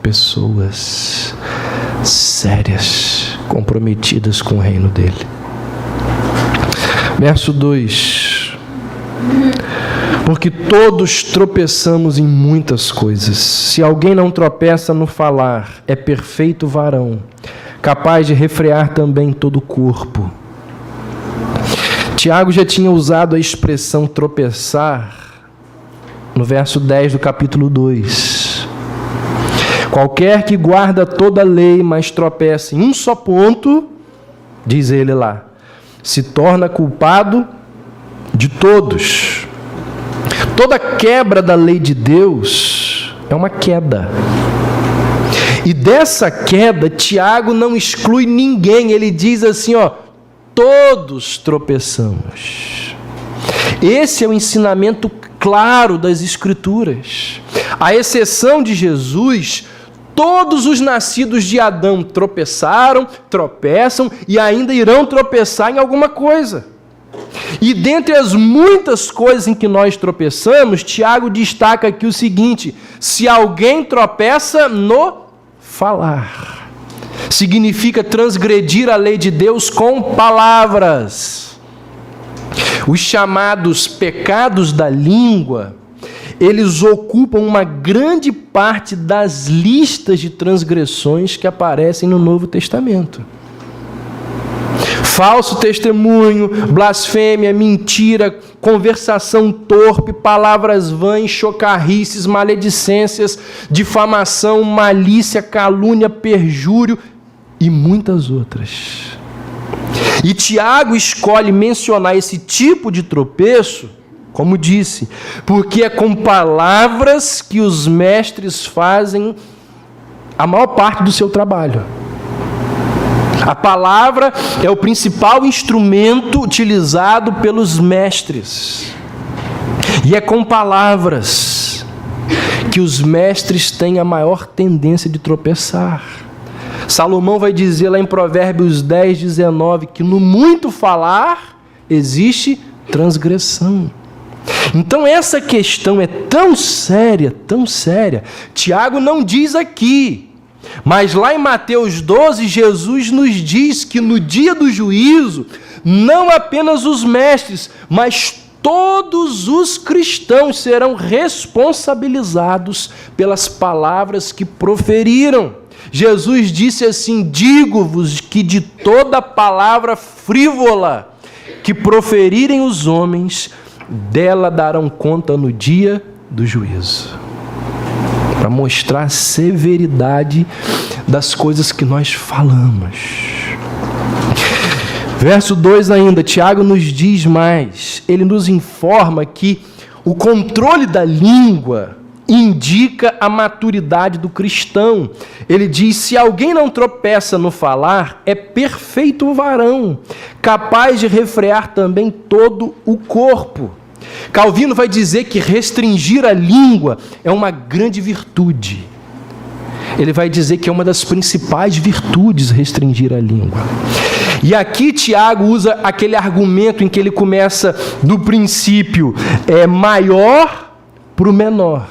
pessoas sérias, comprometidas com o reino dele. Verso 2: porque todos tropeçamos em muitas coisas. Se alguém não tropeça no falar, é perfeito varão, capaz de refrear também todo o corpo. Tiago já tinha usado a expressão tropeçar no verso 10 do capítulo 2. Qualquer que guarda toda a lei, mas tropeça em um só ponto, diz ele lá, se torna culpado de todos. Toda quebra da lei de Deus é uma queda. E dessa queda, Tiago não exclui ninguém. Ele diz assim, todos tropeçamos. Esse é o ensinamento claro das Escrituras. À exceção de Jesus, todos os nascidos de Adão tropeçaram, tropeçam e ainda irão tropeçar em alguma coisa. E dentre as muitas coisas em que nós tropeçamos, Tiago destaca aqui o seguinte: se alguém tropeça no falar, significa transgredir a lei de Deus com palavras. Os chamados pecados da língua, eles ocupam uma grande parte das listas de transgressões que aparecem no Novo Testamento. Falso testemunho, blasfêmia, mentira, conversação torpe, palavras vãs, chocarrices, maledicências, difamação, malícia, calúnia, perjúrio e muitas outras. E Tiago escolhe mencionar esse tipo de tropeço, como disse, porque é com palavras que os mestres fazem a maior parte do seu trabalho. A palavra é o principal instrumento utilizado pelos mestres. E é com palavras que os mestres têm a maior tendência de tropeçar. Salomão vai dizer lá em Provérbios 10, 19, que no muito falar existe transgressão. Então essa questão é tão séria, Tiago não diz aqui, mas lá em Mateus 12, Jesus nos diz que no dia do juízo, não apenas os mestres, mas todos os cristãos serão responsabilizados pelas palavras que proferiram. Jesus disse assim: digo-vos que de toda palavra frívola que proferirem os homens, dela darão conta no dia do juízo. Para mostrar a severidade das coisas que nós falamos. Verso 2 ainda, Tiago nos diz mais. Ele nos informa que o controle da língua indica a maturidade do cristão. Ele diz: se alguém não tropeça no falar, é perfeito varão, capaz de refrear também todo o corpo. Calvino vai dizer que restringir a língua é uma grande virtude. Ele vai dizer que é uma das principais virtudes restringir a língua. E aqui Tiago usa aquele argumento em que ele começa do princípio maior para o menor.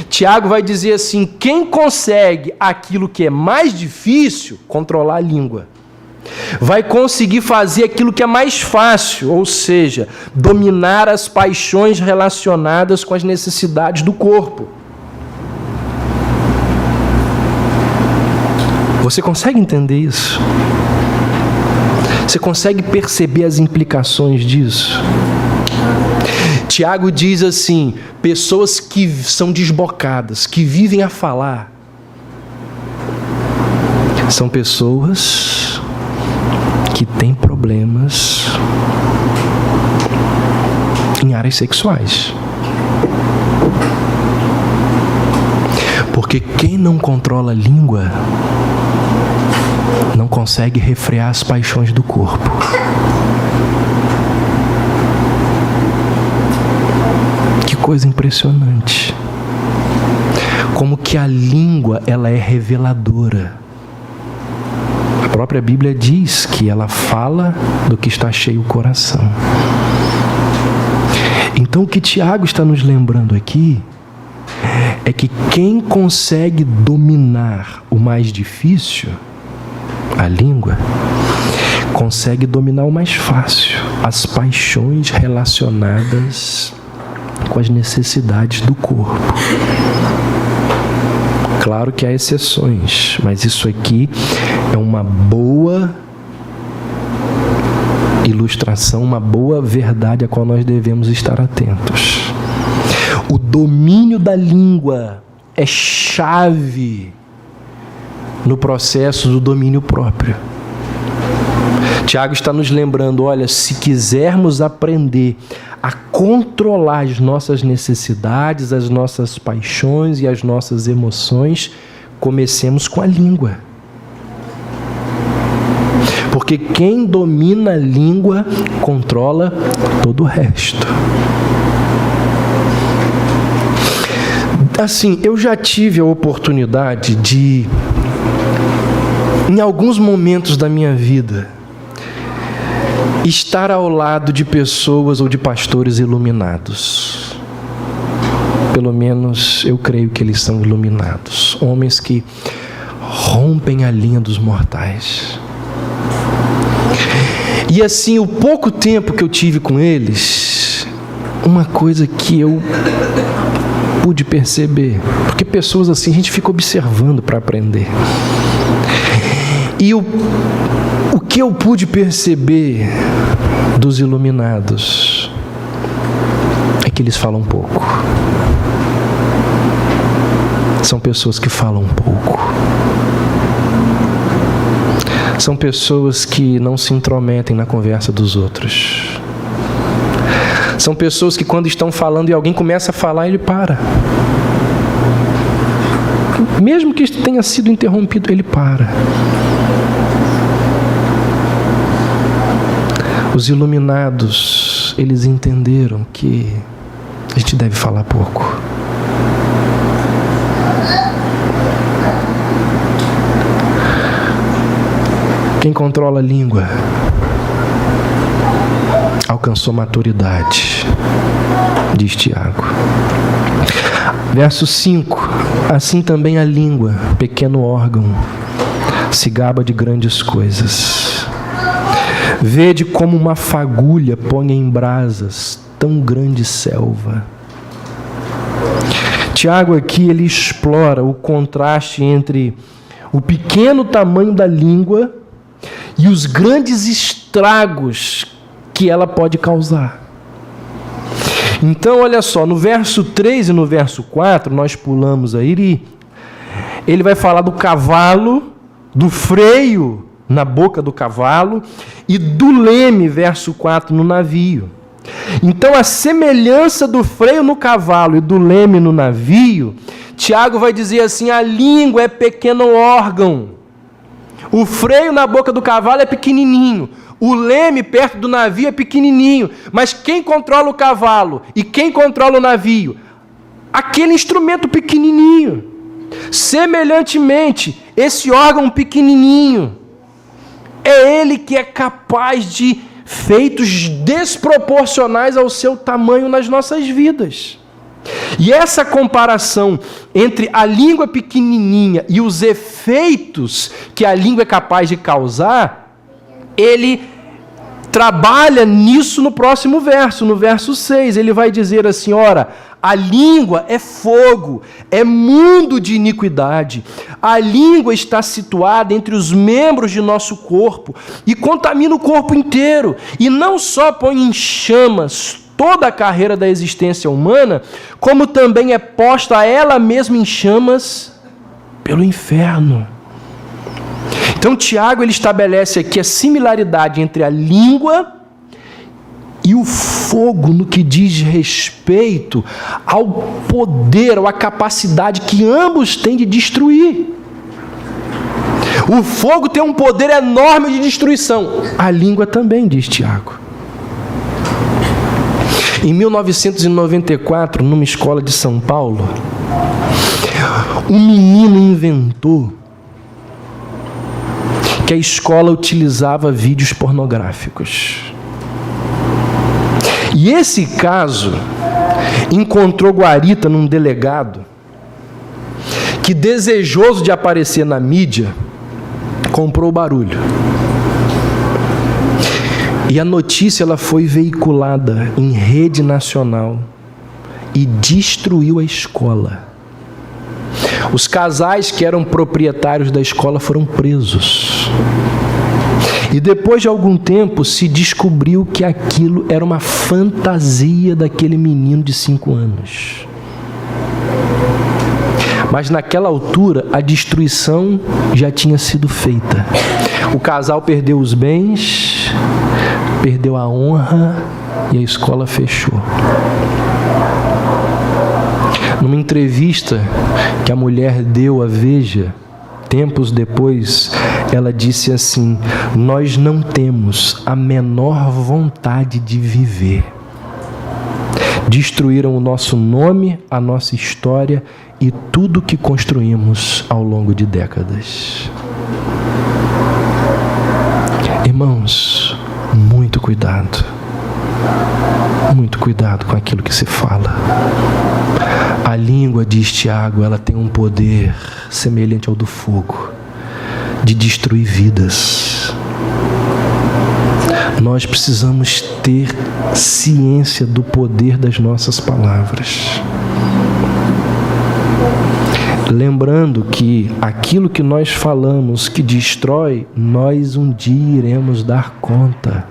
Tiago vai dizer assim: quem consegue aquilo que é mais difícil, controlar a língua, vai conseguir fazer aquilo que é mais fácil, ou seja, dominar as paixões relacionadas com as necessidades do corpo. Você consegue entender isso? Você consegue perceber as implicações disso? Tiago diz assim: pessoas que são desbocadas, que vivem a falar, são pessoas que têm problemas em áreas sexuais. Porque quem não controla a língua não consegue refrear as paixões do corpo. Que coisa impressionante. Como que a língua, ela é reveladora. A própria Bíblia diz que ela fala do que está cheio o coração. Então o que Tiago está nos lembrando aqui é que quem consegue dominar o mais difícil, a língua, consegue dominar o mais fácil, as paixões relacionadas com as necessidades do corpo. Claro que há exceções, mas isso aqui é uma boa ilustração, uma boa verdade a qual nós devemos estar atentos. O domínio da língua é chave no processo do domínio próprio. Tiago está nos lembrando, olha, se quisermos aprender a controlar as nossas necessidades, as nossas paixões e as nossas emoções, comecemos com a língua. Porque quem domina a língua controla todo o resto. Assim, eu já tive a oportunidade de, em alguns momentos da minha vida, estar ao lado de pessoas ou de pastores iluminados. Pelo menos eu creio que eles são iluminados. Homens que rompem a linha dos mortais. E assim, o pouco tempo que eu tive com eles, uma coisa que eu pude perceber, porque pessoas assim a gente fica observando para aprender. E o que eu pude perceber dos iluminados é que eles falam pouco. São pessoas que falam pouco. São pessoas que não se intrometem na conversa dos outros. São pessoas que quando estão falando e alguém começa a falar, ele para. Mesmo que tenha sido interrompido, ele para. Os iluminados, eles entenderam que a gente deve falar pouco. Quem controla a língua alcançou maturidade, diz Tiago. Verso 5. Assim também a língua, pequeno órgão, se gaba de grandes coisas. Vede como uma fagulha põe em brasas tão grande selva. Tiago aqui ele explora o contraste entre o pequeno tamanho da língua e os grandes estragos que ela pode causar. Então, olha só, no verso 3 e no verso 4, nós pulamos aí, ele vai falar do cavalo, do freio na boca do cavalo e do leme, verso 4, no navio. Então, a semelhança do freio no cavalo e do leme no navio, Tiago vai dizer assim, a língua é pequeno órgão. O freio na boca do cavalo é pequenininho. O leme perto do navio é pequenininho. Mas quem controla o cavalo e quem controla o navio? Aquele instrumento pequenininho. Semelhantemente, esse órgão pequenininho, é ele que é capaz de feitos desproporcionais ao seu tamanho nas nossas vidas. E essa comparação entre a língua pequenininha e os efeitos que a língua é capaz de causar, ele trabalha nisso no próximo verso, no verso 6. Ele vai dizer assim, ora, a língua é fogo, é mundo de iniquidade. A língua está situada entre os membros de nosso corpo e contamina o corpo inteiro. E não só põe em chamas toda a carreira da existência humana, como também é posta ela mesma em chamas pelo inferno. Então Tiago ele estabelece aqui a similaridade entre a língua e o fogo no que diz respeito ao poder, ou à capacidade que ambos têm de destruir. O fogo tem um poder enorme de destruição. A língua também, diz Tiago. Em 1994, numa escola de São Paulo, um menino inventou que a escola utilizava vídeos pornográficos. E esse caso encontrou guarita num delegado que, desejoso de aparecer na mídia, comprou o barulho. E a notícia ela foi veiculada em rede nacional e destruiu a escola. Os casais que eram proprietários da escola foram presos. E depois de algum tempo se descobriu que aquilo era uma fantasia daquele menino de 5 anos. Mas naquela altura a destruição já tinha sido feita. O casal perdeu os bens, perdeu a honra e a escola fechou. Numa entrevista que a mulher deu à Veja, tempos depois, ela disse assim: nós não temos a menor vontade de viver. Destruíram o nosso nome, a nossa história e tudo que construímos ao longo de décadas. Irmãos, muito cuidado. Muito cuidado com aquilo que se fala. A língua, diz Tiago, ela tem um poder semelhante ao do fogo, de destruir vidas. Nós precisamos ter ciência do poder das nossas palavras. Lembrando que aquilo que nós falamos que destrói, nós um dia iremos dar conta.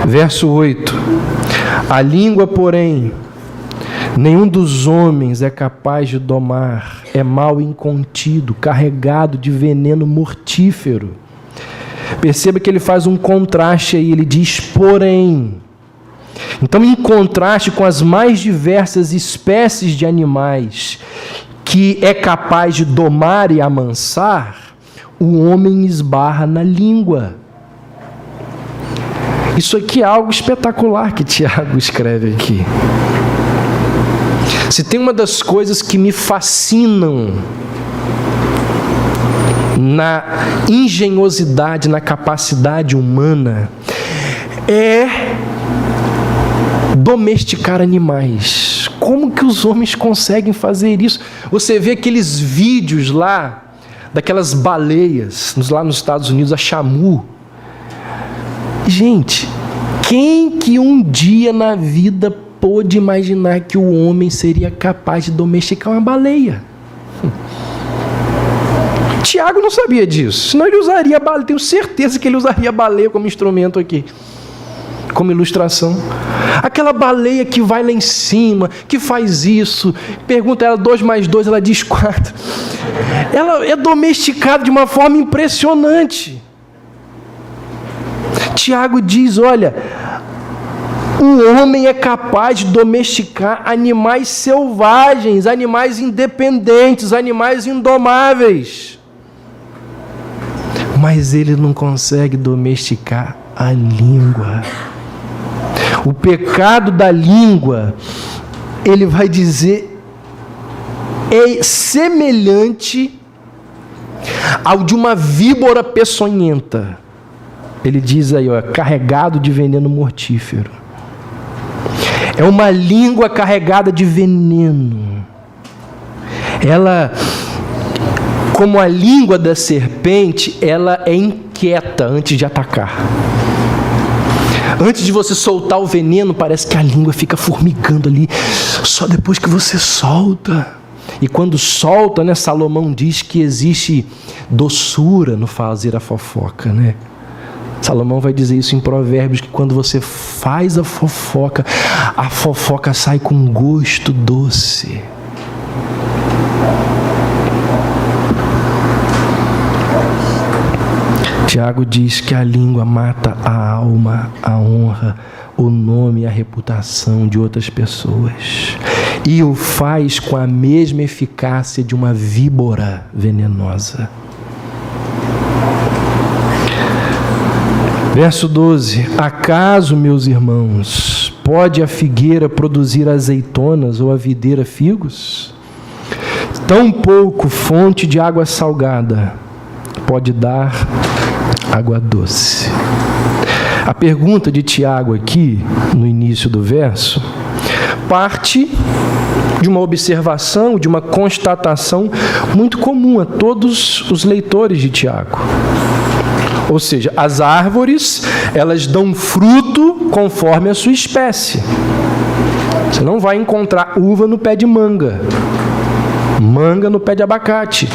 Verso 8: a língua, porém, nenhum dos homens é capaz de domar, é mal incontido, carregado de veneno mortífero. Perceba que ele faz um contraste aí, ele diz porém. Então, em contraste com as mais diversas espécies de animais que é capaz de domar e amansar, o homem esbarra na língua. Isso aqui é algo espetacular que Tiago escreve aqui. Se tem uma das coisas que me fascinam na engenhosidade, na capacidade humana, é domesticar animais. Como que os homens conseguem fazer isso? Você vê aqueles vídeos lá, daquelas baleias, lá nos Estados Unidos, a chamu. Gente, quem que um dia na vida pôde imaginar que o homem seria capaz de domesticar uma baleia? Tiago não sabia disso, senão ele usaria a baleia. Tenho certeza que ele usaria a baleia como instrumento aqui, como ilustração. Aquela baleia que vai lá em cima, que faz isso, pergunta ela 2 mais 2, ela diz 4. Ela é domesticada de uma forma impressionante. Tiago diz, olha, o homem é capaz de domesticar animais selvagens, animais independentes, animais indomáveis. Mas ele não consegue domesticar a língua. O pecado da língua, ele vai dizer, é semelhante ao de uma víbora peçonhenta. Ele diz aí, ó, carregado de veneno mortífero. É uma língua carregada de veneno. Ela, como a língua da serpente, ela é inquieta antes de atacar. Antes de você soltar o veneno, parece que a língua fica formigando ali. Só depois que você solta. E quando solta, né, Salomão diz que existe doçura no fazer a fofoca, né? Salomão vai dizer isso em Provérbios, que quando você faz a fofoca sai com um gosto doce. Tiago diz que a língua mata a alma, a honra, o nome e a reputação de outras pessoas. E o faz com a mesma eficácia de uma víbora venenosa. Verso 12: acaso, meus irmãos, pode a figueira produzir azeitonas ou a videira figos? Tampouco fonte de água salgada pode dar água doce. A pergunta de Tiago aqui, no início do verso, parte de uma observação, de uma constatação muito comum a todos os leitores de Tiago. Ou seja, as árvores, elas dão fruto conforme a sua espécie. Você não vai encontrar uva no pé de manga, manga no pé de abacate.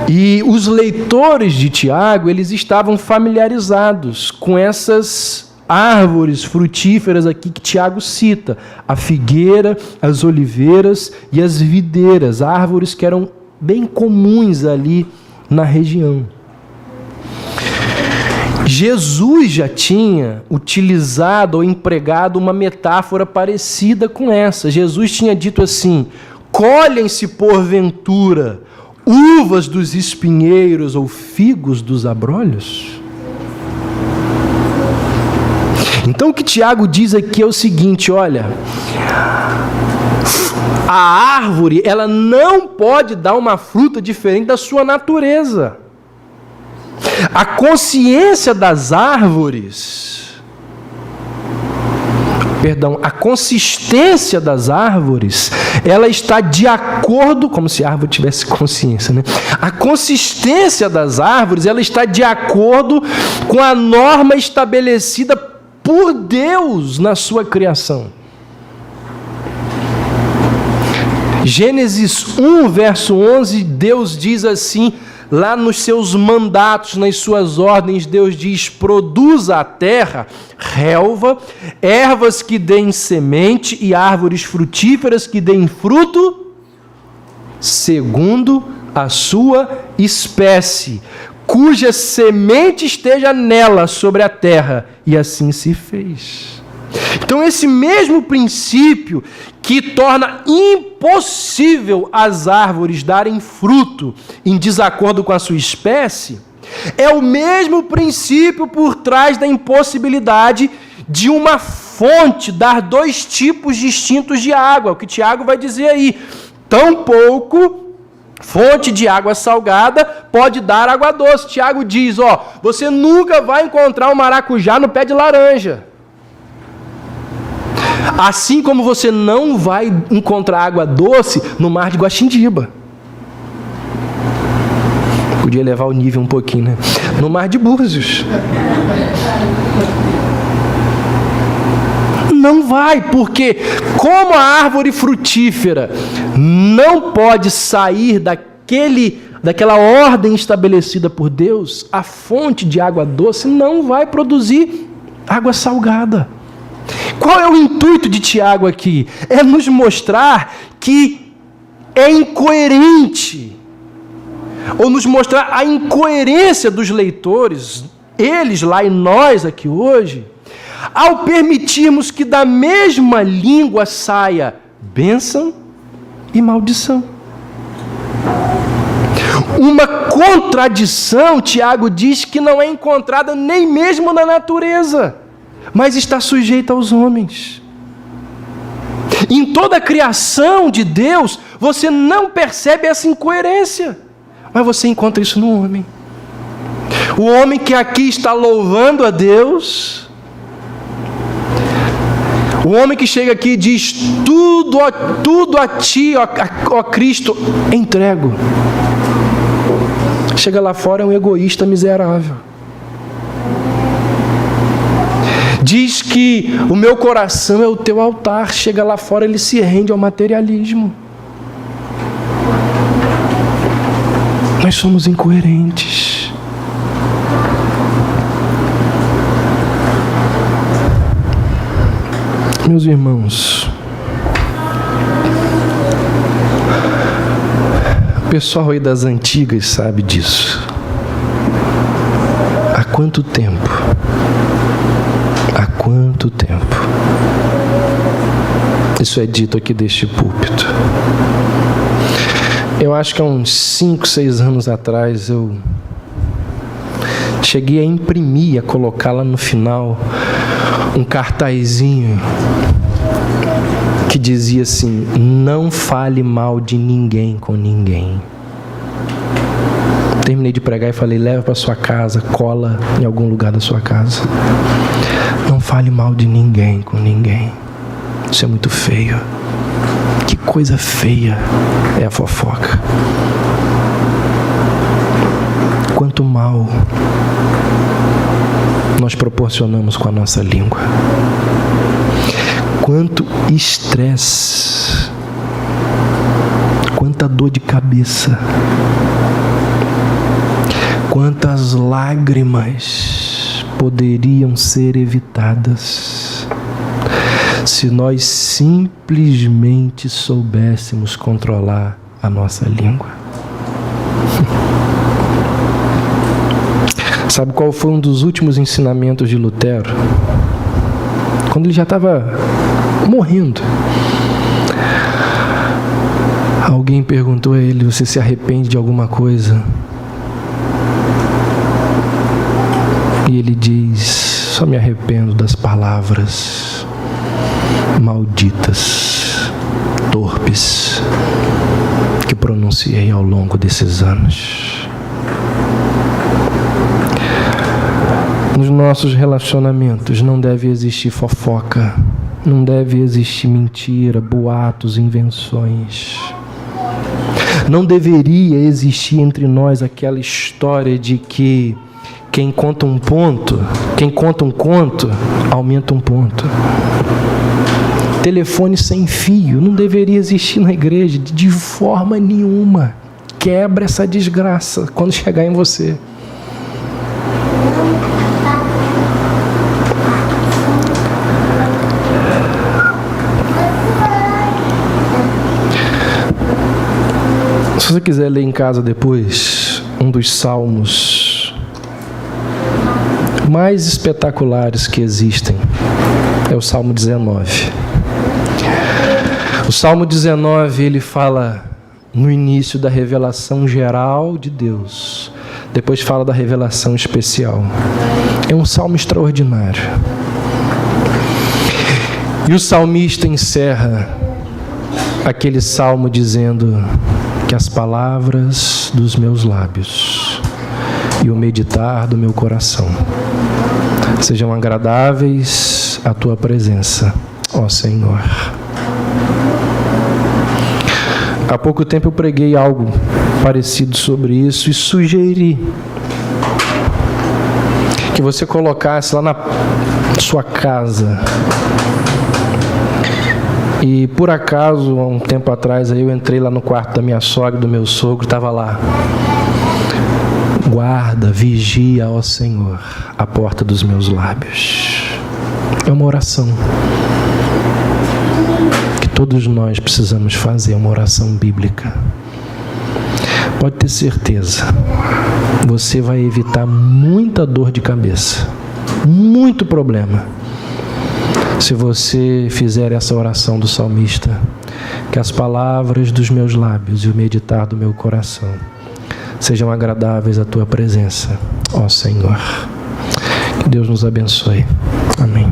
E os leitores de Tiago, eles estavam familiarizados com essas árvores frutíferas aqui que Tiago cita: a figueira, as oliveiras e as videiras, árvores que eram bem comuns ali na região. Jesus já tinha utilizado ou empregado uma metáfora parecida com essa. Jesus tinha dito assim: colhem-se porventura uvas dos espinheiros ou figos dos abrolhos? Então o que Tiago diz aqui é o seguinte: olha, a árvore, ela não pode dar uma fruta diferente da sua natureza. A consciência das árvores, a consistência das árvores, ela está de acordo, como se a árvore tivesse consciência, né? A consistência das árvores, ela está de acordo com a norma estabelecida por Deus na sua criação. Gênesis 1, verso 11, Deus diz assim, lá nos seus mandatos, nas suas ordens, Deus diz: produza a terra relva, ervas que deem semente e árvores frutíferas que deem fruto, segundo a sua espécie, cuja semente esteja nela sobre a terra. E assim se fez. Então, esse mesmo princípio que torna impossível as árvores darem fruto em desacordo com a sua espécie, é o mesmo princípio por trás da impossibilidade de uma fonte dar dois tipos distintos de água. O que Tiago vai dizer aí: tampouco fonte de água salgada pode dar água doce. Tiago diz: você nunca vai encontrar um maracujá no pé de laranja. Assim como você não vai encontrar água doce no mar de Guaxindiba. Podia elevar o nível um pouquinho, né? No mar de Búzios. Não vai, porque como a árvore frutífera não pode sair daquela ordem estabelecida por Deus, a fonte de água doce não vai produzir água salgada. Qual é o intuito de Tiago aqui? É nos mostrar que é incoerente, ou nos mostrar a incoerência dos leitores, eles lá e nós aqui hoje, ao permitirmos que da mesma língua saia bênção e maldição. Uma contradição, Tiago diz, que não é encontrada nem mesmo na natureza, mas está sujeita aos homens. Em toda a criação de Deus, você não percebe essa incoerência, mas você encontra isso no homem. O homem que aqui está louvando a Deus, o homem que chega aqui e diz: tudo a ti, ó Cristo, entrego. Chega lá fora, é um egoísta miserável. Diz que o meu coração é o teu altar. Chega lá fora, ele se rende ao materialismo. Nós somos incoerentes. Meus irmãos, o pessoal aí das antigas sabe disso. Há quanto tempo? Há quanto tempo? Isso é dito aqui deste púlpito. Eu acho que há uns 5, 6 anos atrás eu cheguei a imprimir, a colocar lá no final um cartazinho que dizia assim: não fale mal de ninguém com ninguém. Terminei de pregar e falei, leva para sua casa, cola em algum lugar da sua casa. Não fale mal de ninguém com ninguém. Isso é muito feio. Que coisa feia é a fofoca. Quanto mal nós proporcionamos com a nossa língua. Quanto estresse. Quanta dor de cabeça. Quantas lágrimas poderiam ser evitadas se nós simplesmente soubéssemos controlar a nossa língua. Sabe qual foi um dos últimos ensinamentos de Lutero? Quando ele já estava morrendo. Alguém perguntou a ele, você se arrepende de alguma coisa? E ele diz, só me arrependo das palavras malditas, torpes, que pronunciei ao longo desses anos. Nos nossos relacionamentos não deve existir fofoca, não deve existir mentira, boatos, invenções. Não deveria existir entre nós aquela história de que quem conta um conto, aumenta um ponto. Telefone sem fio não deveria existir na igreja de forma nenhuma. Quebra essa desgraça quando chegar em você. Se você quiser ler em casa depois, um dos salmos mais espetaculares que existem é o Salmo 19. O Salmo 19, ele fala no início da revelação geral de Deus, depois fala da revelação especial. É um salmo extraordinário. E o salmista encerra aquele salmo dizendo que as palavras dos meus lábios e o meditar do meu coração sejam agradáveis à tua presença, ó Senhor. Há pouco tempo eu preguei algo parecido sobre isso e sugeri que você colocasse lá na sua casa. E por acaso, há um tempo atrás, aí eu entrei lá no quarto da minha sogra, do meu sogro, estava lá. Guarda, vigia, ó Senhor, a porta dos meus lábios. É uma oração que todos nós precisamos fazer, uma oração bíblica. Pode ter certeza, você vai evitar muita dor de cabeça, muito problema, se você fizer essa oração do salmista, que as palavras dos meus lábios e o meditar do meu coração sejam agradáveis à tua presença, ó Senhor. Que Deus nos abençoe. Amém.